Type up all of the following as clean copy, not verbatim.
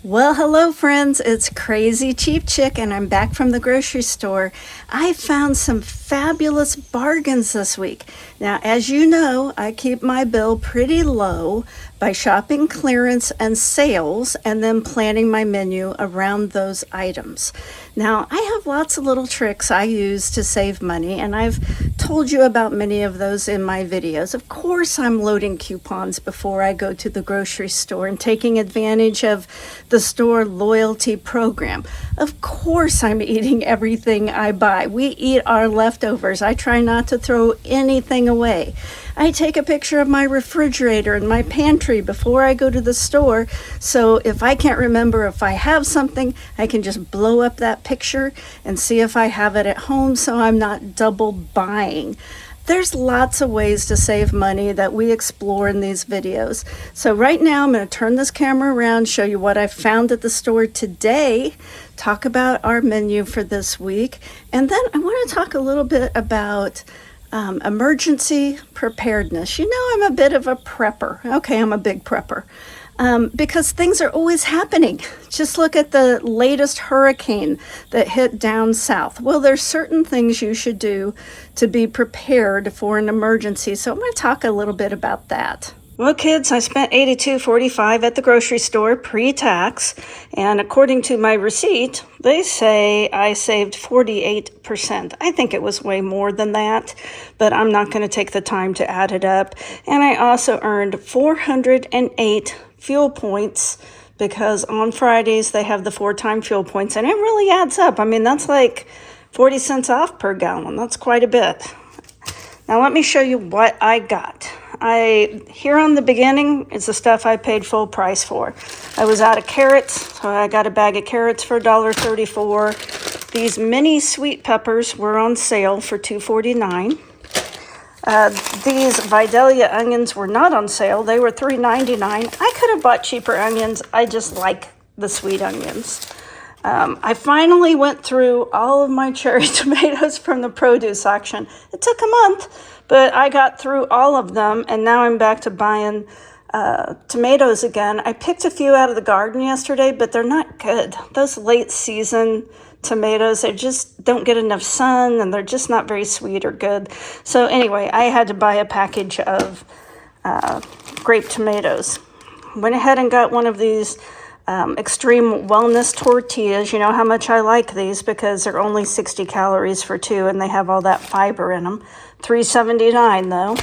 Well, hello friends, it's Crazy Cheap Chick and I'm back from the grocery store. I found some fabulous bargains this week. Now, as you know, I keep my bill pretty low by shopping clearance and sales and then planning my menu around those items. Now, I have lots of little tricks I use to save money, and I've told you about many of those in my videos. Of course, I'm loading coupons before I go to the grocery store and taking advantage of the store loyalty program. Of course, I'm eating everything I buy. We eat our leftovers. I try not to throw anything away. I take a picture of my refrigerator and my pantry before I go to the store, so if I can't remember if I have something, I can just blow up that picture and see if I have it at home, so I'm not double buying. There's lots of ways to save money that we explore in these videos. So right now I'm going to turn this camera around, show you what I found at the store today, talk about our menu for this week, and then I want to talk a little bit about emergency preparedness. You know, I'm a bit of a prepper. Okay, I'm a big prepper. Because things are always happening. Just look at the latest hurricane that hit down south. Well, there's certain things you should do to be prepared for an emergency. So I'm going to talk a little bit about that. Well, kids, I spent $82.45 at the grocery store pre-tax, and according to my receipt, they say I saved 48%. I think it was way more than that, but I'm not going to take the time to add it up. And I also earned 408 fuel points because on Fridays they have the 4-time fuel points, and it really adds up. I mean, that's like 40 cents off per gallon. That's quite a bit. Now let me show you what I got. Here on the beginning is the stuff I paid full price for. I was out of carrots, so I got a bag of carrots for $1.34. These mini sweet peppers were on sale for $2.49. These Vidalia onions were not on sale. They were $3.99. I could have bought cheaper onions. I just like the sweet onions. I finally went through all of my cherry tomatoes from the produce auction. It took a month, but I got through all of them, and now I'm back to buying tomatoes again. I picked a few out of the garden yesterday, but they're not good. Those late season tomatoes, they just don't get enough sun, and they're just not very sweet or good. So anyway, I had to buy a package of grape tomatoes. Went ahead and got one of these extreme wellness tortillas. You know how much I like these because they're only 60 calories for 2 and they have all that fiber in them. $3.79 though.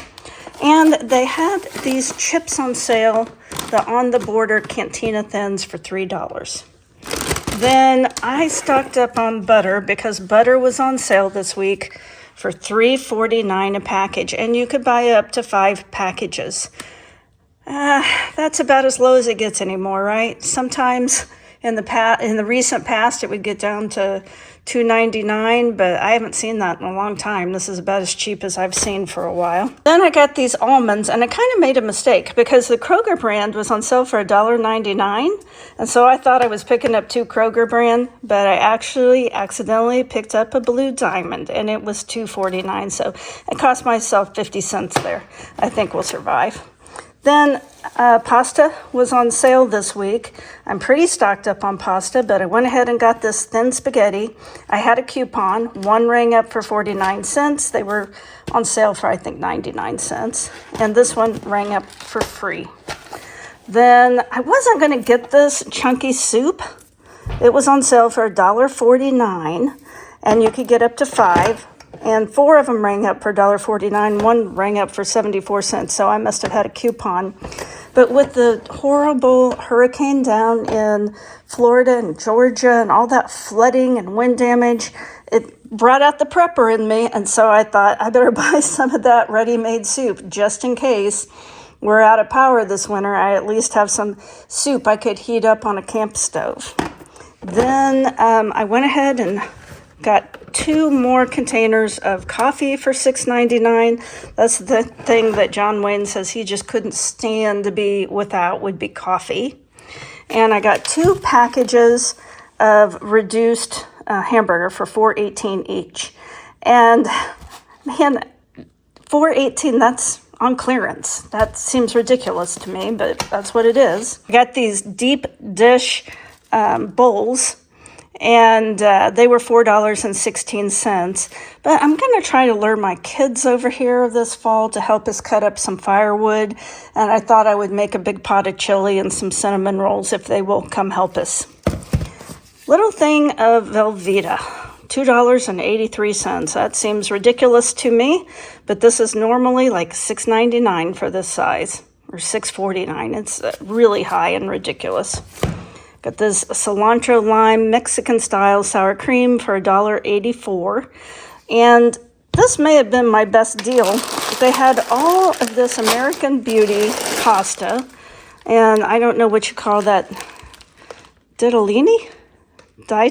And they had these chips on sale, the On the Border Cantina Thins for $3. Then I stocked up on butter because butter was on sale this week for $3.49 a package, and you could buy up to 5 packages. That's about as low as it gets anymore, right? Sometimes in the recent past, it would get down to $2.99, but I haven't seen that in a long time. This is about as cheap as I've seen for a while. Then I got these almonds, and I kind of made a mistake because the Kroger brand was on sale for $1.99, and so I thought I was picking up 2 Kroger brand, but I actually accidentally picked up a Blue Diamond, and it was $2.49, so it cost myself 50 cents there. I think we'll survive. Then pasta was on sale this week. I'm pretty stocked up on pasta, but I went ahead and got this thin spaghetti. I had a coupon. One rang up for 49 cents. They were on sale for, I think, 99 cents. And this one rang up for free. Then I wasn't going to get this chunky soup. It was on sale for $1.49, and you could get up to 5. And 4 of them rang up for $1.49. One rang up for 74 cents, so I must have had a coupon. But with the horrible hurricane down in Florida and Georgia and all that flooding and wind damage, it brought out the prepper in me, and so I thought I better buy some of that ready-made soup just in case we're out of power this winter. I at least have some soup I could heat up on a camp stove. Then I went ahead and got 2 more containers of coffee for $6.99. That's the thing that John Wayne says he just couldn't stand to be without, would be coffee. And I got 2 packages of reduced hamburger for $4.18 each. And man, $4.18, that's on clearance. That seems ridiculous to me, but that's what it is. I got these deep dish bowls, and they were $4.16. But I'm going to try to lure my kids over here this fall to help us cut up some firewood, and I thought I would make a big pot of chili and some cinnamon rolls if they will come help us. Little thing of Velveeta, $2.83. That seems ridiculous to me, but this is normally like $6.99 for this size, or $6.49. It's really high and ridiculous. Got this cilantro lime Mexican style sour cream for $1.84. And this may have been my best deal. They had all of this American Beauty pasta, and I don't know what you call that, ditalini? I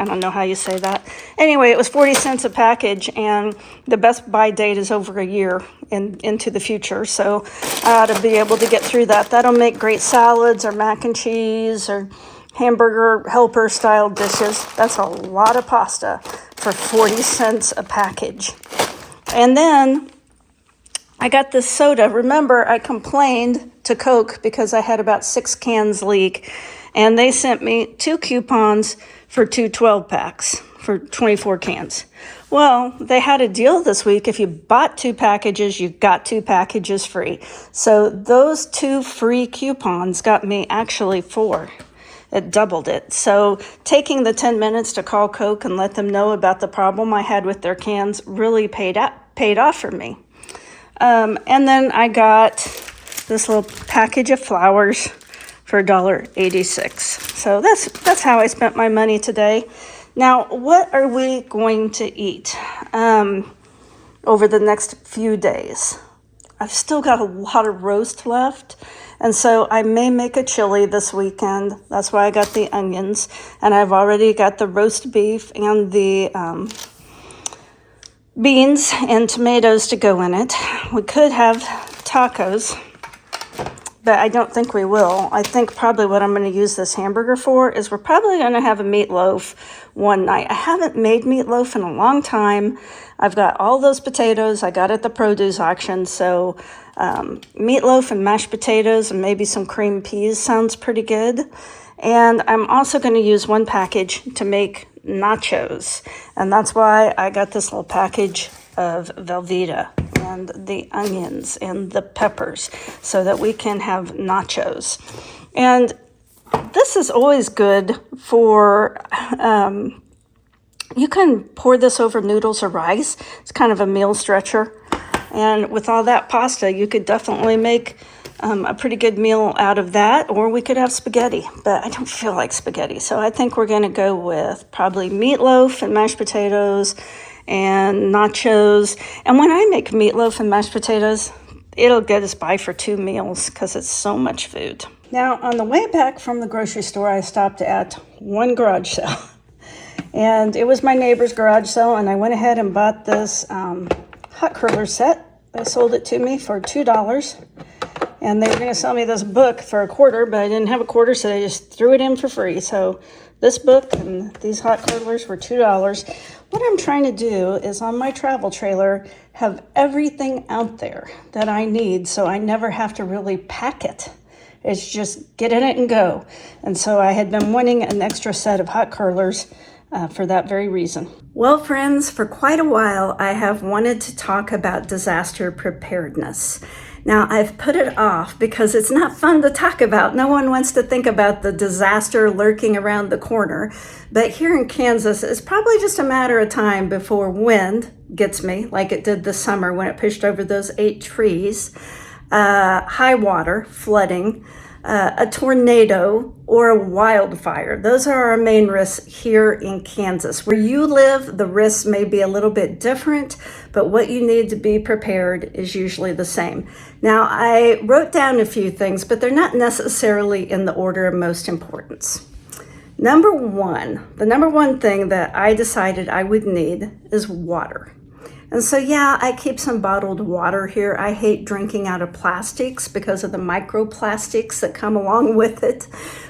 don't know how you say that. Anyway, it was 40 cents a package, and the best buy date is over a year into the future, so I ought to be able to get through that. That'll make great salads or mac and cheese or hamburger helper style dishes. That's a lot of pasta for 40 cents a package. And then I got this soda. Remember, I complained to Coke because I had about 6 cans leak, and they sent me 2 coupons for 2 12-packs for 24 cans. Well, they had a deal this week. If you bought 2 packages, you got 2 packages free. So those 2 free coupons got me actually 4. It doubled it. So taking the 10 minutes to call Coke and let them know about the problem I had with their cans really paid off for me. And then I got this little package of flowers for $1.86. So that's how I spent my money today. Now, what are we going to eat over the next few days? I've still got a lot of roast left, and so I may make a chili this weekend. That's why I got the onions, and I've already got the roast beef and the beans and tomatoes to go in it. We could have tacos, but I don't think we will. I think probably what I'm going to use this hamburger for is we're probably going to have a meatloaf one night. I haven't made meatloaf in a long time. I've got all those potatoes I got at the produce auction, so meatloaf and mashed potatoes and maybe some cream peas sounds pretty good. And I'm also going to use 1 package to make nachos, and that's why I got this little package of Velveeta and the onions and the peppers so that we can have nachos. And this is always good for, you can pour this over noodles or rice. It's kind of a meal stretcher. And with all that pasta, you could definitely make a pretty good meal out of that, or we could have spaghetti, but I don't feel like spaghetti. So I think we're going to go with probably meatloaf and mashed potatoes and nachos. And when I make meatloaf and mashed potatoes, it'll get us by for 2 meals because it's so much food. Now, on the way back from the grocery store, I stopped at one garage sale. And it was my neighbor's garage sale, and I went ahead and bought this hot curler set. They sold it to me for $2. And they were going to sell me this book for $0.25, but I didn't have $0.25, so they just threw it in for free. So this book and these hot curlers were $2. What I'm trying to do is on my travel trailer have everything out there that I need, so I never have to really pack it. It's just get in it and go. And so I had been wanting an extra set of hot curlers for that very reason. Well, friends, for quite a while, I have wanted to talk about disaster preparedness. Now, I've put it off because it's not fun to talk about. No one wants to think about the disaster lurking around the corner. But here in Kansas, it's probably just a matter of time before wind gets me, like it did this summer when it pushed over those 8 trees, high water, flooding, a tornado, or a wildfire. Those are our main risks here in Kansas. Where you live, the risks may be a little bit different, but what you need to be prepared is usually the same. Now, I wrote down a few things, but they're not necessarily in the order of most importance. The number one thing that I decided I would need is water. And so, yeah, I keep some bottled water here. I hate drinking out of plastics because of the microplastics that come along with it.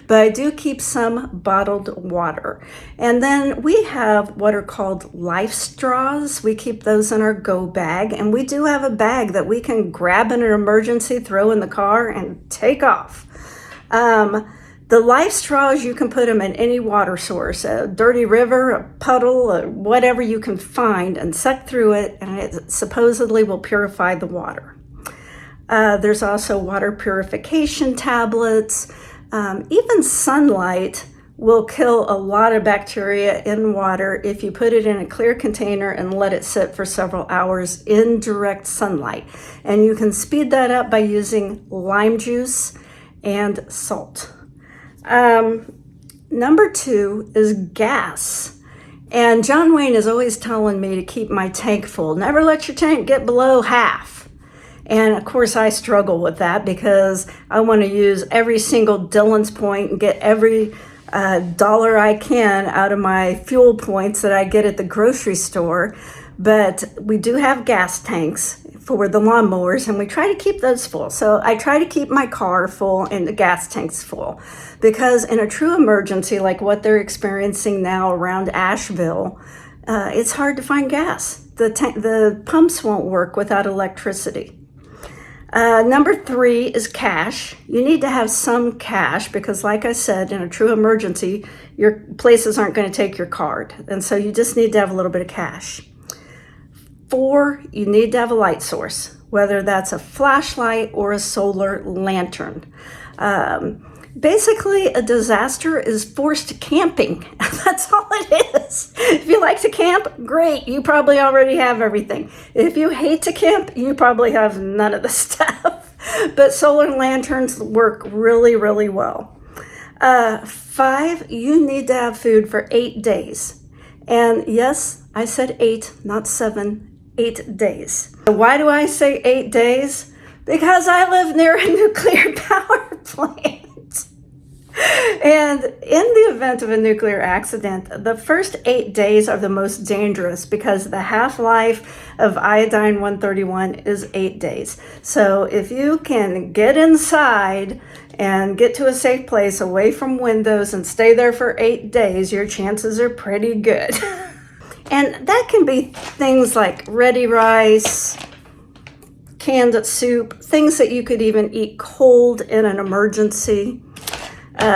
But I do keep some bottled water. And then we have what are called life straws. We keep those in our go bag. And we do have a bag that we can grab in an emergency, throw in the car, and take off. The life straws, you can put them in any water source, a dirty river, a puddle, or whatever you can find, and suck through it, and it supposedly will purify the water. There's also water purification tablets. Even sunlight will kill a lot of bacteria in water if you put it in a clear container and let it sit for several hours in direct sunlight. And you can speed that up by using lime juice and salt. Number 2 is gas. And John Wayne is always telling me to keep my tank full. Never let your tank get below half. And of course I struggle with that because I want to use every single Dillon's point and get every dollar I can out of my fuel points that I get at the grocery store. But we do have gas tanks for the lawnmowers, and we try to keep those full. So I try to keep my car full and the gas tanks full, because in a true emergency like what they're experiencing now around Asheville, it's hard to find gas. The pumps won't work without electricity. Number 3 is cash. You need to have some cash because, like I said, in a true emergency, your places aren't going to take your card. And so you just need to have a little bit of cash. 4, you need to have a light source, whether that's a flashlight or a solar lantern. Basically, a disaster is forced camping. That's all it is. If you like to camp, great. You probably already have everything. If you hate to camp, you probably have none of the stuff. But solar lanterns work really, really well. 5, you need to have food for 8 days. And yes, I said 8, not 7, 8 days. Why do I say 8 days? Because I live near a nuclear power plant. And in the event of a nuclear accident, the first 8 days are the most dangerous because the half-life of iodine-131 is 8 days. So if you can get inside and get to a safe place away from windows and stay there for 8 days, your chances are pretty good. And that can be things like ready rice, canned soup, things that you could even eat cold in an emergency.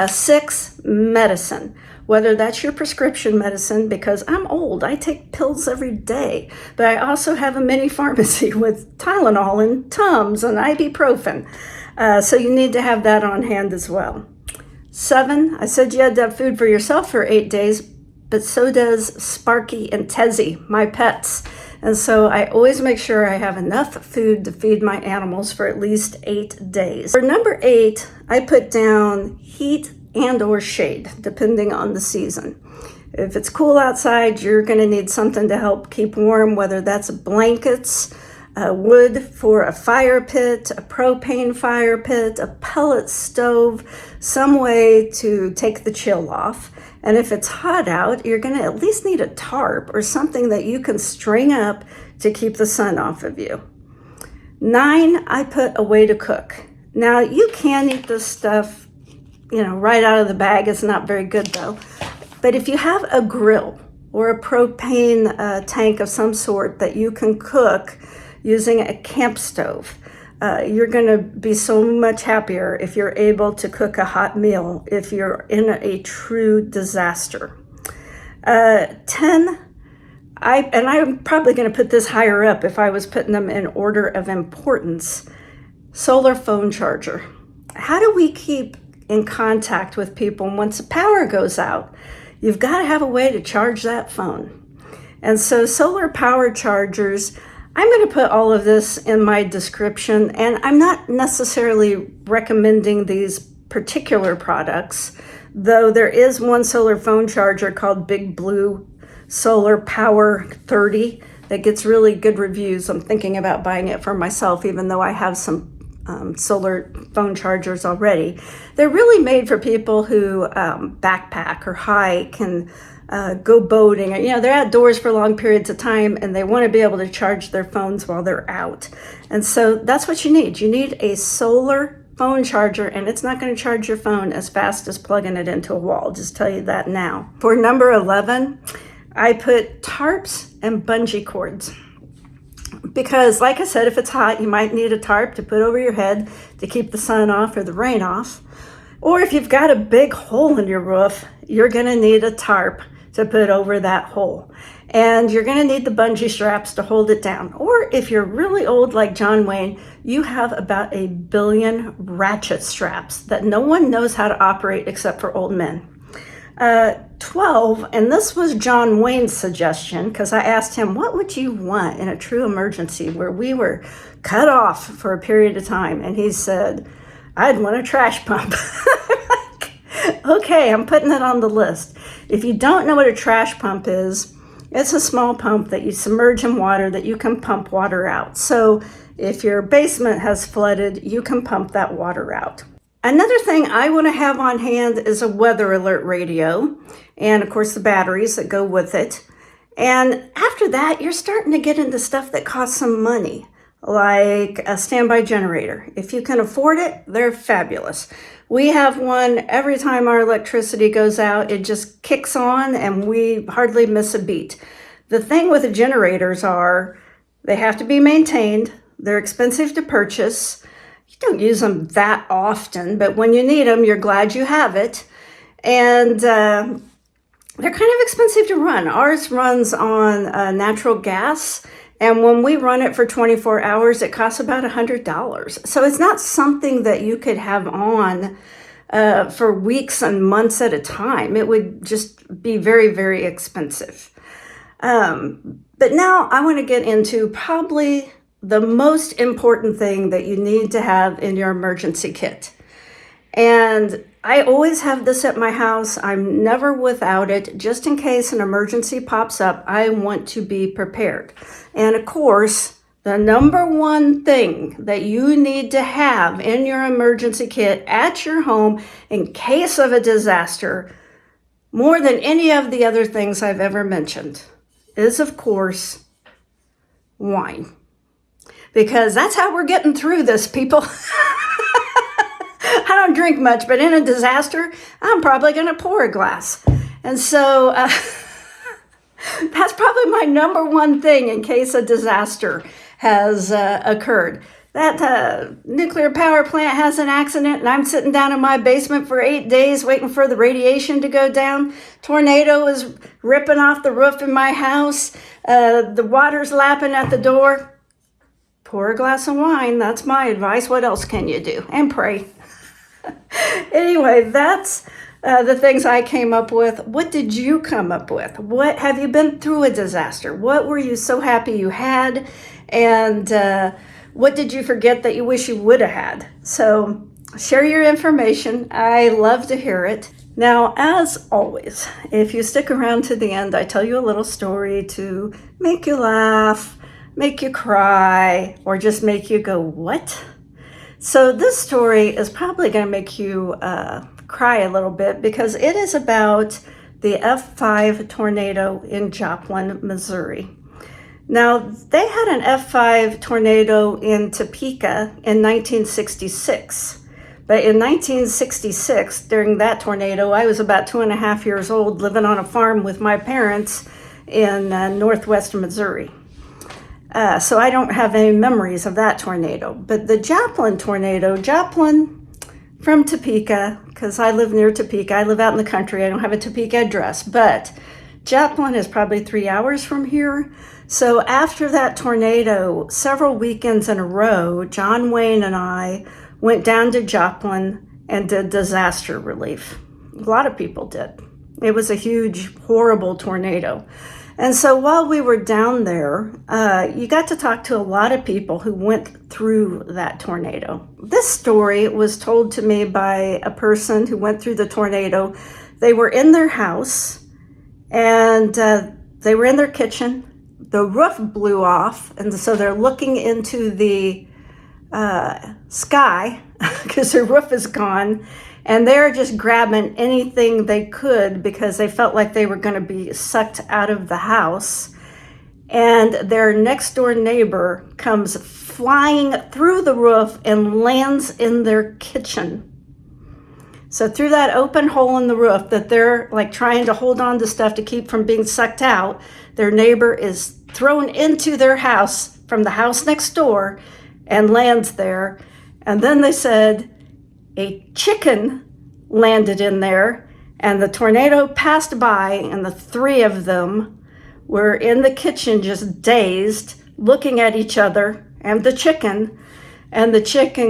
6, medicine. Whether that's your prescription medicine, because I'm old, I take pills every day, but I also have a mini pharmacy with Tylenol and Tums and ibuprofen. So you need to have that on hand as well. 7, I said you had to have food for yourself for 8 days, but so does Sparky and Tezzy, my pets. And so I always make sure I have enough food to feed my animals for at least 8 days. For number 8, I put down heat and or shade, depending on the season. If it's cool outside, you're gonna need something to help keep warm, whether that's blankets, wood for a fire pit, a propane fire pit, a pellet stove, some way to take the chill off. And if it's hot out, you're going to at least need a tarp or something that you can string up to keep the sun off of you. 9, I put a way to cook. Now, you can eat this stuff, right out of the bag. It's not very good, though. But if you have a grill or a propane tank of some sort that you can cook using a camp stove, you're going to be so much happier if you're able to cook a hot meal if you're in a true disaster. 10, I'm probably going to put this higher up if I was putting them in order of importance. Solar phone charger. How do we keep in contact with people once the power goes out? You've got to have a way to charge that phone. And so solar power chargers, I'm going to put all of this in my description, and I'm not necessarily recommending these particular products, though there is one solar phone charger called Big Blue Solar Power 30 that gets really good reviews. I'm thinking about buying it for myself, even though I have some solar phone chargers already. They're really made for people who backpack or hike and go boating. They're outdoors for long periods of time and they want to be able to charge their phones while they're out. And so that's what you need. You need a solar phone charger, and it's not going to charge your phone as fast as plugging it into a wall. Just tell you that now. For number 11, I put tarps and bungee cords. Because like I said, if it's hot, you might need a tarp to put over your head to keep the sun off or the rain off. Or if you've got a big hole in your roof, you're going to need a tarp to put over that hole. And you're going to need the bungee straps to hold it down. Or if you're really old like John Wayne, you have about 1 billion ratchet straps that no one knows how to operate except for old men. 12, and this was John Wayne's suggestion, because I asked him, what would you want in a true emergency where we were cut off for a period of time? And he said, I'd want a trash pump. Okay, I'm putting it on the list. If you don't know what a trash pump is, it's a small pump that you submerge in water that you can pump water out. So if your basement has flooded, you can pump that water out. Another thing I want to have on hand is a weather alert radio, and of course the batteries that go with it. And after that, you're starting to get into stuff that costs some money, like a standby generator. If you can afford it, they're fabulous. We have one every time our electricity goes out. It just kicks on and we hardly miss a beat. The thing with the generators are they have to be maintained. They're expensive to purchase. You don't use them that often, but when you need them, you're glad you have it. And they're kind of expensive to run. Ours runs on natural gas, and when we run it for 24 hours, it costs about $100. So it's not something that you could have on for weeks and months at a time. It would just be very, very expensive. But now I want to get into probably the most important thing that you need to have in your emergency kit. And I always have this at my house. I'm never without it. Just in case an emergency pops up, I want to be prepared. And of course, the number one thing that you need to have in your emergency kit at your home in case of a disaster, more than any of the other things I've ever mentioned, is of course wine. Because that's how we're getting through this, people. I don't drink much, but in a disaster, I'm probably going to pour a glass. And so that's probably my number one thing in case a disaster has occurred. That nuclear power plant has an accident and I'm sitting down in my basement for 8 days waiting for the radiation to go down. Tornado is ripping off the roof in my house. The water's lapping at the door. Pour a glass of wine. That's my advice. What else can you do? And pray. Anyway, that's the things I came up with. What did you come up with? What have you been through a disaster? What were you so happy you had? And what did you forget that you wish you would have had? So share your information. I love to hear it. Now, as always, if you stick around to the end, I tell you a little story to make you laugh, make you cry, or just make you go, what? So this story is probably going to make you cry a little bit because it is about the F5 tornado in Joplin, Missouri. Now, they had an F5 tornado in Topeka in 1966. But in 1966, during that tornado, I was about 2.5 years old living on a farm with my parents in northwest Missouri. So I don't have any memories of that tornado. But the Joplin tornado, Joplin from Topeka, because I live near Topeka. I live out in the country. I don't have a Topeka address. But Joplin is probably 3 hours from here. So after that tornado, several weekends in a row, John Wayne and I went down to Joplin and did disaster relief. A lot of people did. It was a huge, horrible tornado. And so while we were down there, you got to talk to a lot of people who went through that tornado. This story was told to me by a person who went through the tornado. They were in their house and they were in their kitchen. The roof blew off, and so they're looking into the sky because their roof is gone. And they're just grabbing anything they could because they felt like they were going to be sucked out of the house. And their next door neighbor comes flying through the roof and lands in their kitchen. So through that open hole in the roof that they're like trying to hold on to stuff to keep from being sucked out, their neighbor is thrown into their house from the house next door and lands there. And then they said, a chicken landed in there, and the tornado passed by, and the three of them were in the kitchen just dazed, looking at each other and the chicken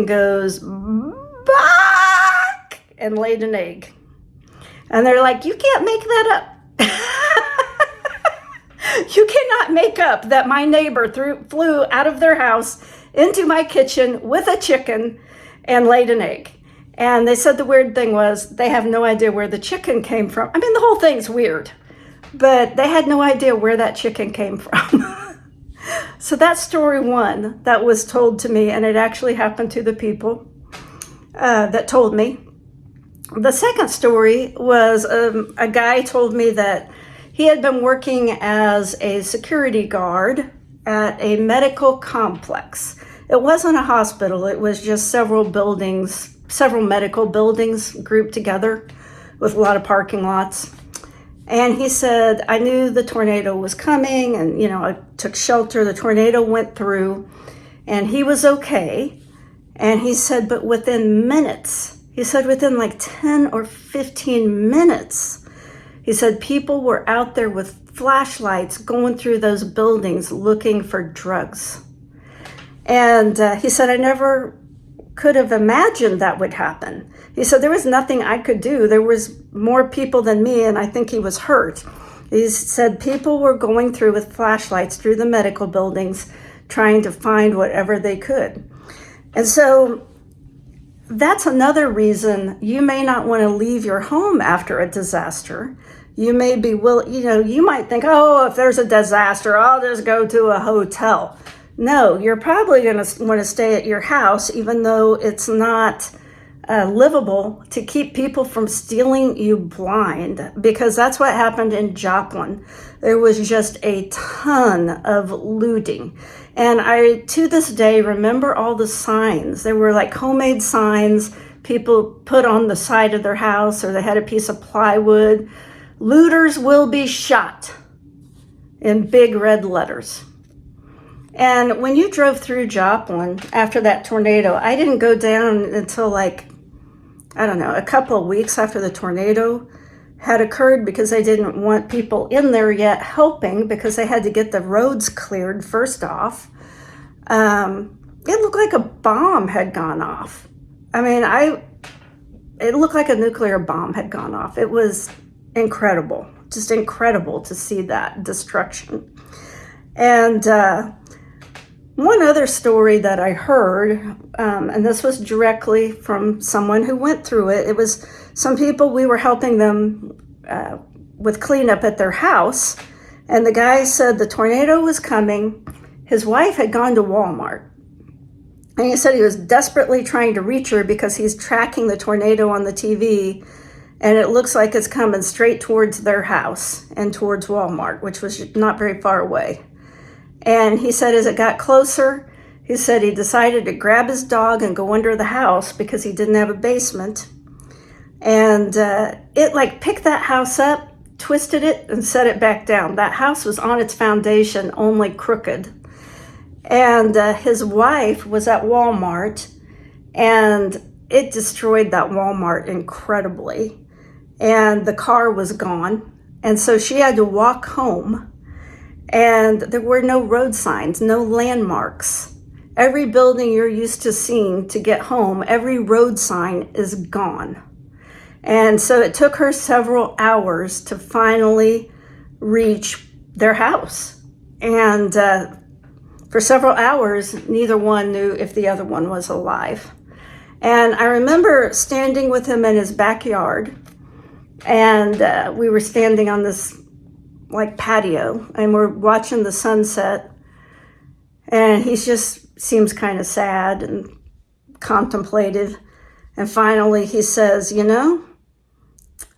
goes, "Bark!" and laid an egg. And they're like, "You can't make that up." You cannot make up that my neighbor flew out of their house into my kitchen with a chicken and laid an egg. And they said the weird thing was they have no idea where the chicken came from. I mean, the whole thing's weird, but they had no idea where that chicken came from. So that's story one that was told to me, and it actually happened to the people that told me. The second story was a guy told me that he had been working as a security guard at a medical complex. It wasn't a hospital, it was just several medical buildings grouped together with a lot of parking lots. And he said, I knew the tornado was coming, and I took shelter. The tornado went through and he was okay. And he said, but within minutes, within like 10 or 15 minutes, he said people were out there with flashlights going through those buildings looking for drugs. And he said, I never could have imagined that would happen. He said, there was nothing I could do. There was more people than me, and I think he was hurt. He said people were going through with flashlights through the medical buildings, trying to find whatever they could. And so that's another reason you may not want to leave your home after a disaster. You may be you might think, oh, if there's a disaster, I'll just go to a hotel. No, you're probably going to want to stay at your house, even though it's not livable, to keep people from stealing you blind, because that's what happened in Joplin. There was just a ton of looting. And I, to this day, remember all the signs. There were like homemade signs people put on the side of their house, or they had a piece of plywood. Looters will be shot in big red letters. And when you drove through Joplin after that tornado, I didn't go down until a couple of weeks after the tornado had occurred, because they didn't want people in there yet helping, because they had to get the roads cleared first off. It looked like a bomb had gone off. I mean, it looked like a nuclear bomb had gone off. It was incredible, just incredible to see that destruction. And one other story that I heard, and this was directly from someone who went through it. It was some people, we were helping them with cleanup at their house, and the guy said the tornado was coming. His wife had gone to Walmart, and he said he was desperately trying to reach her because he's tracking the tornado on the TV, and it looks like it's coming straight towards their house and towards Walmart, which was not very far away. And he said as it got closer, he said he decided to grab his dog and go under the house because he didn't have a basement. And it picked that house up, twisted it, and set it back down. That house was on its foundation, only crooked. And his wife was at Walmart, and it destroyed that Walmart incredibly. And the car was gone. And so she had to walk home. And there were no road signs, no landmarks. Every building you're used to seeing to get home, every road sign is gone. And so it took her several hours to finally reach their house. And for several hours, neither one knew if the other one was alive. And I remember standing with him in his backyard, and we were standing on this patio, and we're watching the sunset, and he just seems kind of sad and contemplative. And finally he says,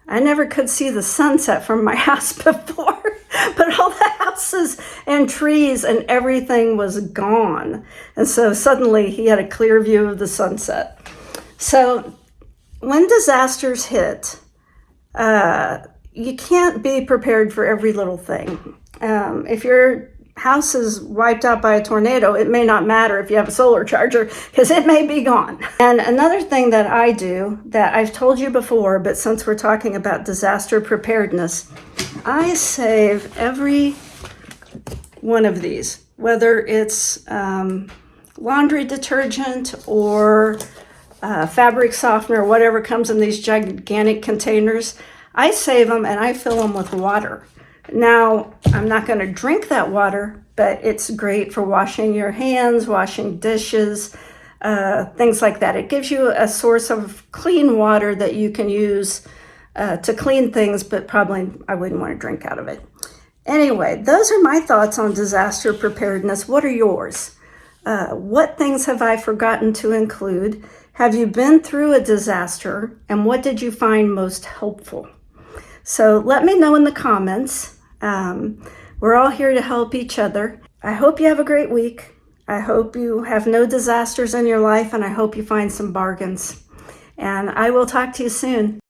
I never could see the sunset from my house before, but all the houses and trees and everything was gone. And so suddenly he had a clear view of the sunset. So when disasters hit, you can't be prepared for every little thing. If you're house is wiped out by a tornado, it may not matter if you have a solar charger because it may be gone. And another thing that I do that I've told you before, but since we're talking about disaster preparedness, I save every one of these, whether it's laundry detergent or fabric softener, whatever comes in these gigantic containers. I save them and I fill them with water. Now, I'm not going to drink that water, but it's great for washing your hands, washing dishes, things like that. It gives you a source of clean water that you can use to clean things, but probably I wouldn't want to drink out of it. Anyway, those are my thoughts on disaster preparedness. What are yours? What things have I forgotten to include? Have you been through a disaster, and what did you find most helpful? So let me know in the comments. We're all here to help each other. I hope you have a great week. I hope you have no disasters in your life, and I hope you find some bargains. And I will talk to you soon.